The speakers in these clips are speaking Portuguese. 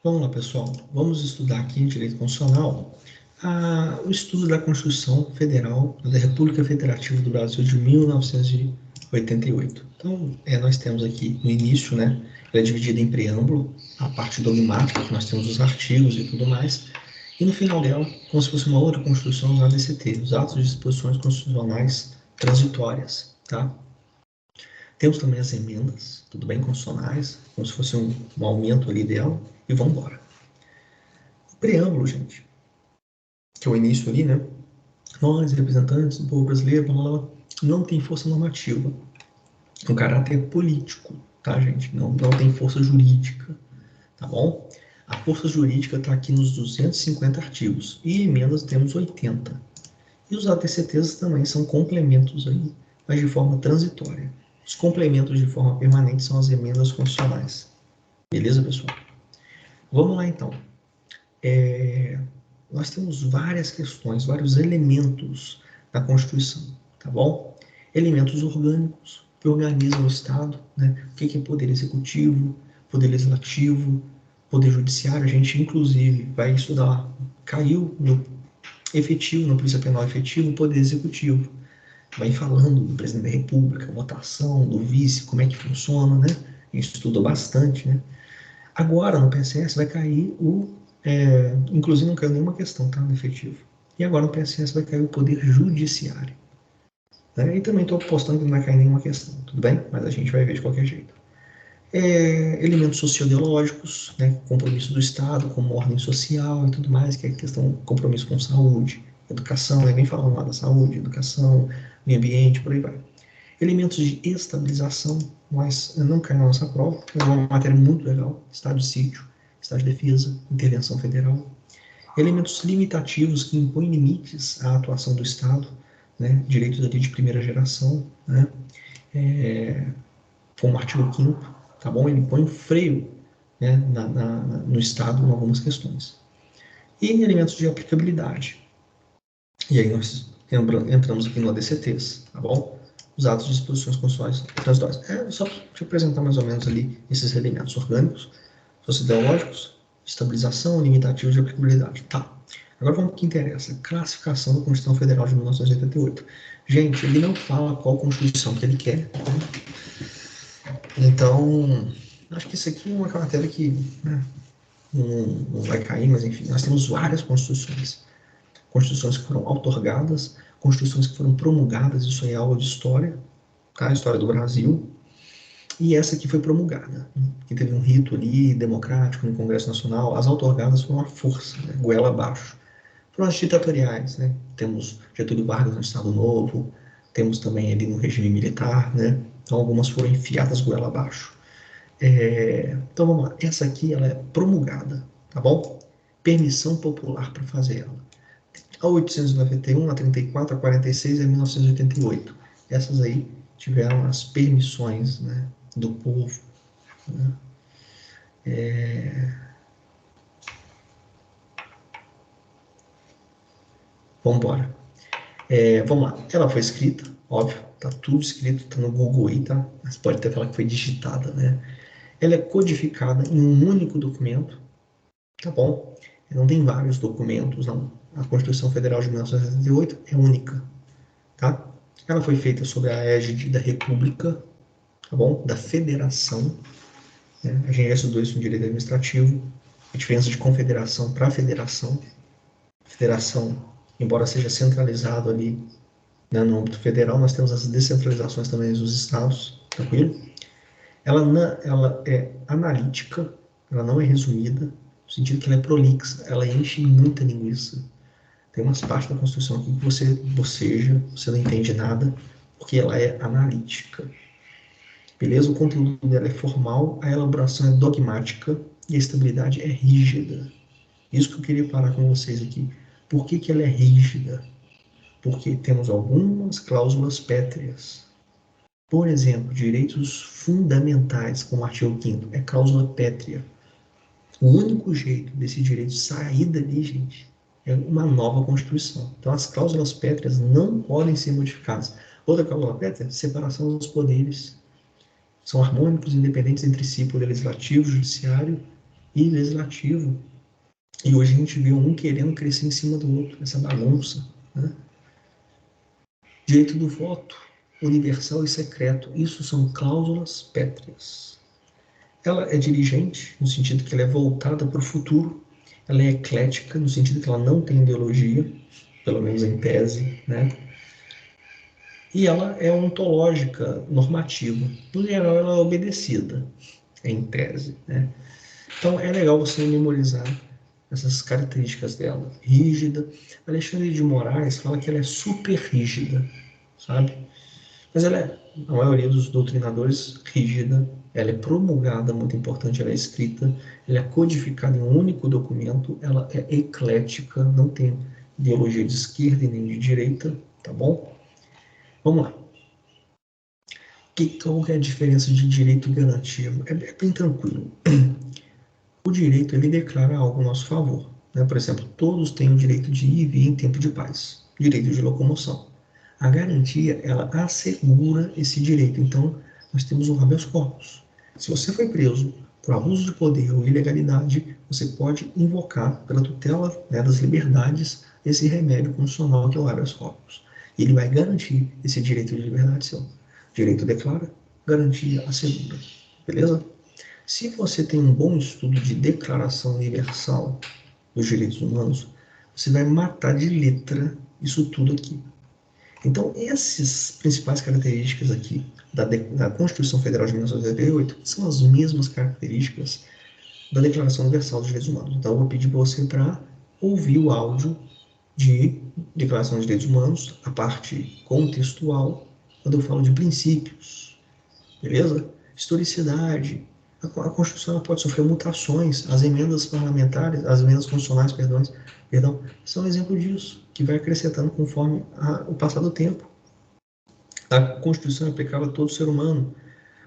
Vamos lá, pessoal. Vamos estudar aqui em Direito Constitucional o estudo da Constituição Federal da República Federativa do Brasil de 1988. Então, nós temos aqui no início, né, ela é dividida em preâmbulo, a parte dogmática, que nós temos os artigos e tudo mais, e no final dela, como se fosse uma outra Constituição, os ADCT, os Atos de Disposições Constitucionais Transitórias, tá? Temos também as emendas, tudo bem, constitucionais, como se fosse um aumento ali dela, e vamos embora. O preâmbulo, gente, que é o início ali, né? Nós, representantes do povo brasileiro, não tem força normativa. É um caráter político, tá, gente? Não tem força jurídica, tá bom? A força jurídica está aqui nos 250 artigos e emendas temos 80. E os ATCTs também são complementos aí, mas de forma transitória. Os complementos de forma permanente são as emendas constitucionais. Beleza, pessoal? Vamos lá, então. Nós temos várias questões, vários elementos na Constituição, tá bom? Elementos orgânicos que organizam o Estado, né? O que é poder executivo, poder legislativo, poder judiciário. A gente, inclusive, vai estudar, caiu no efetivo, na Polícia Penal efetivo, o poder executivo. Vai falando do presidente da República, votação, do vice, como é que funciona, né? A gente estuda bastante, né? Agora, no PSS, vai cair inclusive não caiu nenhuma questão, tá, no efetivo. E agora no PSS vai cair o poder judiciário. Né? E também estou apostando que não vai cair nenhuma questão, tudo bem? Mas a gente vai ver de qualquer jeito. Elementos socioideológicos, né? Compromisso do Estado como ordem social e tudo mais, que é questão compromisso com saúde, educação, né? Vem falando lá da saúde, educação, meio ambiente, por aí vai. Elementos de estabilização, mas não cai na nossa prova, é uma matéria muito legal, estado de sítio, estado de defesa, intervenção federal. Elementos limitativos que impõem limites à atuação do Estado, né, direitos ali de primeira geração, né, como o artigo 5º, tá bom? Ele põe um freio, né, no Estado em algumas questões. E elementos de aplicabilidade. E aí nós entramos aqui no ADCTs, tá bom? Os atos de disposições constitucionais transitórias. Só para te apresentar mais ou menos ali esses elementos orgânicos, socioideológicos, estabilização, limitativos de aplicabilidade. Tá. Agora vamos para o que interessa. Classificação da Constituição Federal de 1988. Gente, ele não fala qual Constituição que ele quer. Né? Então, acho que isso aqui é uma matéria que, né, não vai cair, mas enfim, nós temos várias Constituições. Constituições que foram outorgadas, Constituições que foram promulgadas, isso aí é aula de história, tá? A história do Brasil. E essa aqui foi promulgada, que teve um rito ali democrático no Congresso Nacional. As outorgadas foram uma força, né? Goela abaixo. Foram as ditatoriais, né? Temos Getúlio Vargas no Estado Novo, temos também ali no regime militar, né? Então algumas foram enfiadas goela abaixo. Então vamos lá, essa aqui ela é promulgada, tá bom? Permissão popular para fazer ela. A 891, a 34, a 46 e a 1988. Essas aí tiveram as permissões, né, do povo. Né? Vamos embora. Vamos lá. Ela foi escrita, óbvio, tá tudo escrito, tá no Google aí, tá? Mas pode até falar que foi digitada, né? Ela é codificada em um único documento, tá bom? Não tem vários documentos, não. A Constituição Federal de 1988 é única, tá? Ela foi feita sob a égide da República, tá bom? Da Federação. Né? A gente já estudou isso no direito administrativo. A diferença de confederação para federação. Federação, embora seja centralizado ali, né, no âmbito federal, nós temos as descentralizações também dos estados, tranquilo? Ela é analítica, ela não é resumida, no sentido que ela é prolixa, ela enche muita linguiça. Tem umas partes da Constituição aqui que você boceja, você não entende nada, porque ela é analítica. Beleza? O conteúdo dela é formal, a elaboração é dogmática e a estabilidade é rígida. Isso que eu queria parar com vocês aqui. Por que ela é rígida? Porque temos algumas cláusulas pétreas. Por exemplo, direitos fundamentais, como o artigo 5º, é cláusula pétrea. O único jeito desse direito sair dali, gente, é uma nova Constituição. Então, as cláusulas pétreas não podem ser modificadas. Outra cláusula pétrea, separação dos poderes. São harmônicos, independentes entre si, poder legislativo, judiciário e legislativo. E hoje a gente vê um querendo crescer em cima do outro, essa bagunça, né? Direito do voto, universal e secreto, isso são cláusulas pétreas. Ela é dirigente, no sentido que ela é voltada para o futuro, ela é eclética, no sentido que ela não tem ideologia, pelo menos em tese, né? E ela é ontológica, normativa. No geral, ela é obedecida, em tese, né? Então, é legal você memorizar essas características dela. Rígida. Alexandre de Moraes fala que ela é super rígida, sabe? Mas ela é, a maioria dos doutrinadores, rígida. Ela é promulgada, muito importante, ela é escrita, ela é codificada em um único documento, ela é eclética, não tem ideologia de esquerda e nem de direita, tá bom? Vamos lá. Qual é a diferença de direito e garantia? É bem tranquilo. O direito, ele declara algo a nosso favor, né? Por exemplo, todos têm o direito de ir e vir em tempo de paz, direito de locomoção. A garantia, ela assegura esse direito. Então, nós temos um habeas corpus. Se você foi preso por abuso de poder ou ilegalidade, você pode invocar, pela tutela, né, das liberdades, esse remédio constitucional que é o habeas corpus. E ele vai garantir esse direito de liberdade seu. Direito declara, garantia assegura. Beleza? Se você tem um bom estudo de Declaração Universal dos Direitos Humanos, você vai matar de letra isso tudo aqui. Então, essas principais características aqui da Constituição Federal de 1988 são as mesmas características da Declaração Universal dos Direitos Humanos. Então, eu vou pedir para você para ouvir o áudio de Declaração dos Direitos Humanos, a parte contextual, quando eu falo de princípios, beleza? Historicidade. A Constituição pode sofrer mutações. As emendas parlamentares, as emendas constitucionais, perdão, são um exemplo disso, que vai acrescentando conforme o passar do tempo. A Constituição é aplicável a todo ser humano.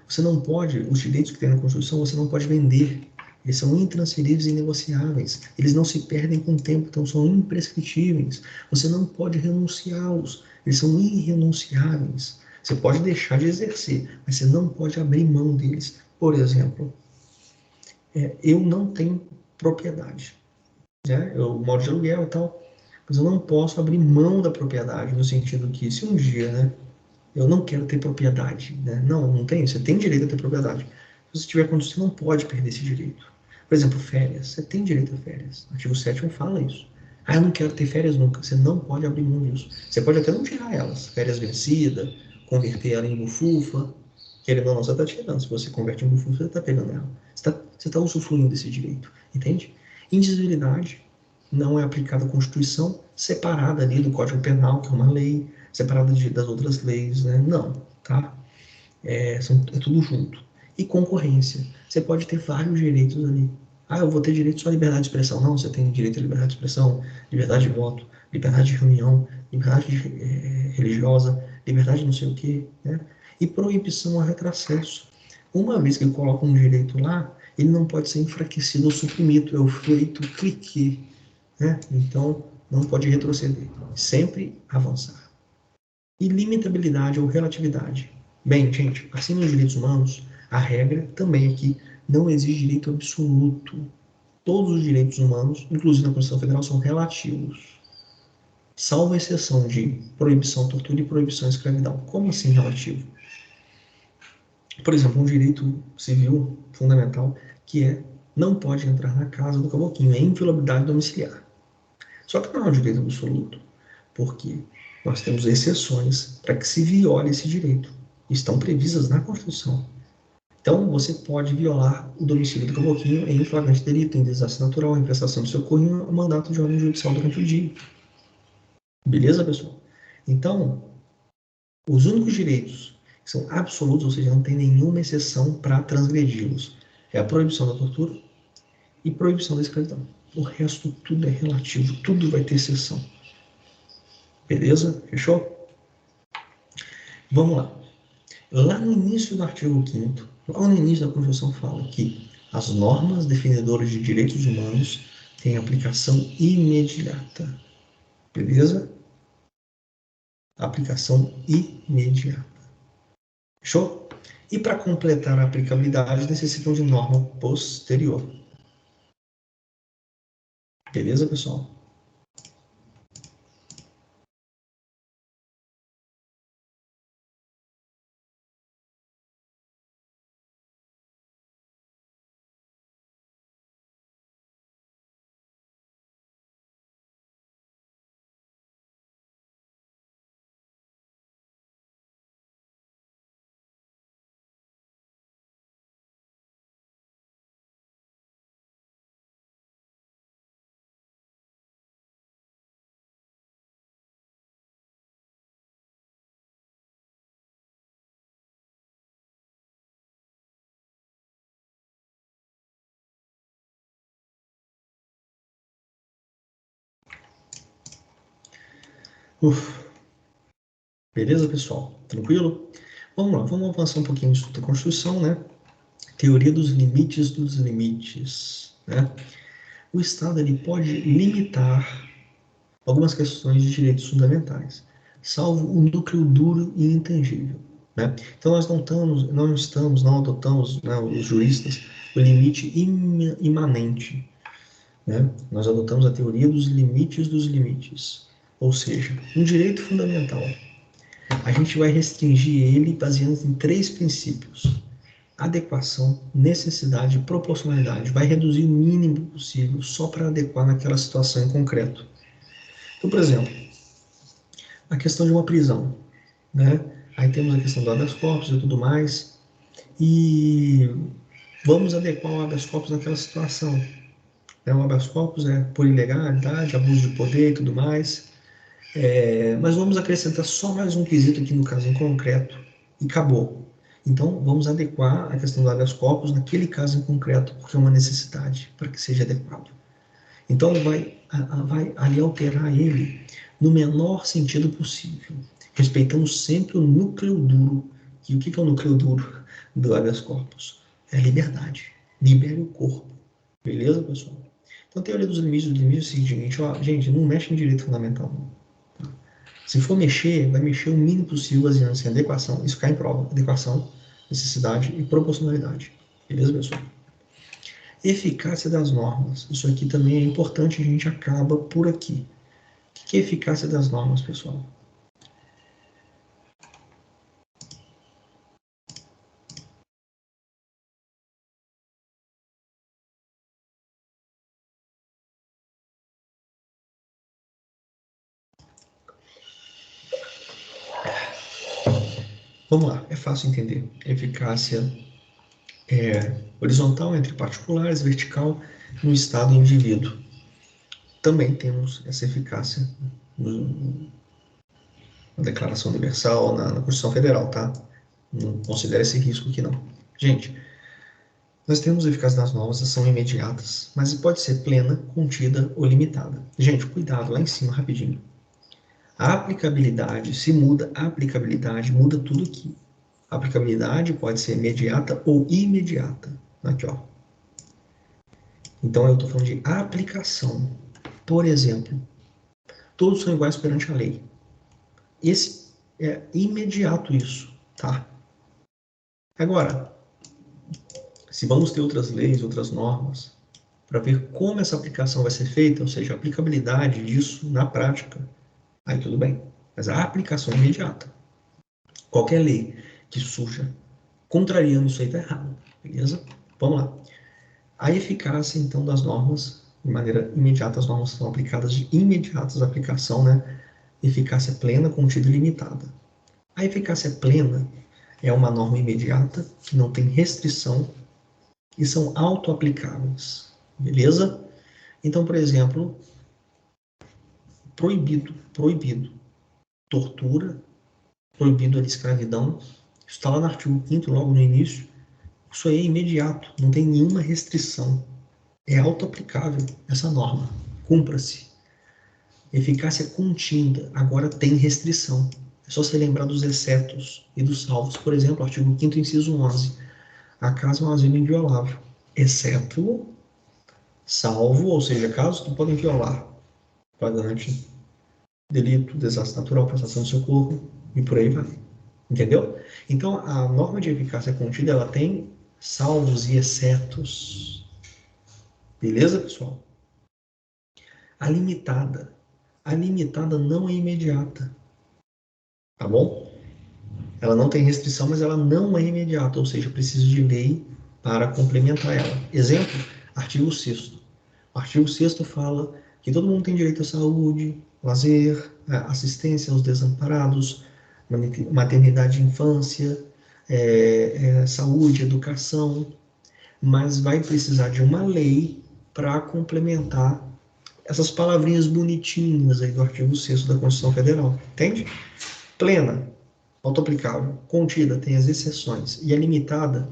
Você não pode, os direitos que tem na Constituição, você não pode vender. Eles são intransferíveis e inegociáveis. Eles não se perdem com o tempo, então são imprescritíveis. Você não pode renunciá-los. Eles são irrenunciáveis. Você pode deixar de exercer, mas você não pode abrir mão deles. Por exemplo, eu não tenho propriedade, né? Eu moro de aluguel e tal, mas eu não posso abrir mão da propriedade, no sentido que se um dia, né, eu não quero ter propriedade, né? Não, não tem. Você tem direito a ter propriedade. Se você tiver condição, você não pode perder esse direito. Por exemplo, férias. Você tem direito a férias. O artigo 7º fala isso. Ah, eu não quero ter férias nunca. Você não pode abrir mão disso. Você pode até não tirar elas. Férias vencida, converter ela em bufufa. Querendo ou não, você está tirando. Se você converte em bufufa, você está pegando ela. Você tá usufruindo desse direito. Entende? Indivisibilidade não é aplicada à Constituição, separada ali do Código Penal, que é uma lei, separada das outras leis, né? Não, tá? É tudo junto. E concorrência. Você pode ter vários direitos ali. Ah, eu vou ter direito só à liberdade de expressão. Não, você tem direito à liberdade de expressão, liberdade de voto, liberdade de reunião, liberdade religiosa, liberdade de não sei o quê, né? E proibição a retrocesso. Uma vez que ele coloca um direito lá, ele não pode ser enfraquecido ou suprimido. É o feito clique, né? Então, não pode retroceder. Sempre avançar. Ilimitabilidade ou relatividade. Bem, gente, assim nos direitos humanos, a regra também é que não existe direito absoluto. Todos os direitos humanos, inclusive na Constituição Federal, são relativos, salvo a exceção de proibição à tortura e proibição à escravidão. Como assim relativo? Por exemplo, um direito civil fundamental que é não pode entrar na casa do caboclinho, é inviolabilidade domiciliar. Só que não é um direito absoluto, porque nós temos exceções para que se viole esse direito. Estão previstas na Constituição. Então, você pode violar o domicílio do caboclinho em flagrante delito, em desastre natural, em prestação de socorro e um mandato de ordem judicial durante o dia. Beleza, pessoal? Então, os únicos direitos que são absolutos, ou seja, não tem nenhuma exceção para transgredi-los, é a proibição da tortura e proibição da escravidão. O resto tudo é relativo, tudo vai ter exceção. Beleza? Fechou? Vamos lá. Lá no início do artigo 5º, lá no início da Constituição fala que as normas definidoras de direitos humanos têm aplicação imediata. Beleza? Aplicação imediata. Fechou? E para completar a aplicabilidade, necessitam de norma posterior. Beleza, pessoal? Beleza, pessoal? Tranquilo? Vamos lá, vamos avançar um pouquinho no estudo da Constituição, né? Teoria dos limites, né? O Estado ele pode limitar algumas questões de direitos fundamentais, salvo o núcleo duro e intangível, né? Então nós não adotamos, né, os juristas, o limite imanente, né? Nós adotamos a teoria dos limites, ou seja, um direito fundamental. A gente vai restringir ele baseando em 3 princípios: adequação, necessidade e proporcionalidade. Vai reduzir o mínimo possível só para adequar naquela situação em concreto. Então, por exemplo, a questão de uma prisão, né? Aí temos a questão do habeas corpus e tudo mais, e vamos adequar o habeas corpus naquela situação. O habeas corpus é por ilegalidade, abuso de poder e tudo mais, mas vamos acrescentar só mais um quesito aqui no caso em concreto e acabou. Então, vamos adequar a questão do habeas corpus naquele caso em concreto, porque é uma necessidade para que seja adequado. Então, vai ali alterar ele no menor sentido possível, respeitando sempre o núcleo duro. E o que é o núcleo duro do habeas corpus? É a liberdade. Libere o corpo. Beleza, pessoal? Então, a teoria dos limites é o seguinte, ó, gente, não mexe em direito fundamental, não. Se for mexer, vai mexer o mínimo possível baseando-se em adequação, isso cai em prova, adequação, necessidade e proporcionalidade. Beleza, pessoal? Eficácia das normas. Isso aqui também é importante, a gente acaba por aqui. O que é eficácia das normas, pessoal? Vamos lá, é fácil entender. Eficácia é horizontal entre particulares, vertical no estado e indivíduo. Também temos essa eficácia na Declaração Universal, na Constituição Federal, tá? Não considere esse risco aqui, não. Gente, nós temos a eficácia das normas, elas são imediatas, mas pode ser plena, contida ou limitada. Gente, cuidado, lá em cima, rapidinho. A aplicabilidade, se muda a aplicabilidade, muda tudo aqui. A aplicabilidade pode ser imediata ou imediata. Aqui, ó. Então, eu estou falando de aplicação. Por exemplo, todos são iguais perante a lei. Esse é imediato isso, tá? Agora, se vamos ter outras leis, outras normas, para ver como essa aplicação vai ser feita, ou seja, a aplicabilidade disso na prática, aí tudo bem. Mas a aplicação é imediata. Qualquer lei que surja contrariando isso aí está errado, beleza? Vamos lá. A eficácia, então, das normas, de maneira imediata, as normas são aplicadas de imediatas aplicação, né? Eficácia plena, contida e limitada. A eficácia plena é uma norma imediata, que não tem restrição e são auto-aplicáveis, beleza? Então, por exemplo, proibido, tortura, proibido a escravidão, isso está lá no artigo 5º, logo no início, isso aí é imediato, não tem nenhuma restrição, é auto-aplicável essa norma, cumpra-se. Eficácia contínua, agora tem restrição, é só se lembrar dos excetos e dos salvos, por exemplo, artigo 5º, inciso 11, a casa é um asilo inviolável, exceto, salvo, ou seja, casos que podem violar, flagrante, delito, desastre natural, prestação de socorro e por aí vai. Entendeu? Então, a norma de eficácia contida, ela tem salvos e excetos. Beleza, pessoal? A limitada. A limitada não é imediata. Tá bom? Ela não tem restrição, mas ela não é imediata, ou seja, precisa de lei para complementar ela. Exemplo, artigo 6º. O artigo 6º fala que todo mundo tem direito à saúde, lazer, assistência aos desamparados, maternidade e infância, saúde, educação, mas vai precisar de uma lei para complementar essas palavrinhas bonitinhas aí do artigo 6º da Constituição Federal, entende? Plena, autoaplicável, contida, tem as exceções, e a limitada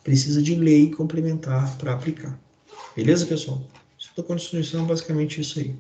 precisa de lei complementar para aplicar. Beleza, pessoal? Isso da Constituição é basicamente isso aí.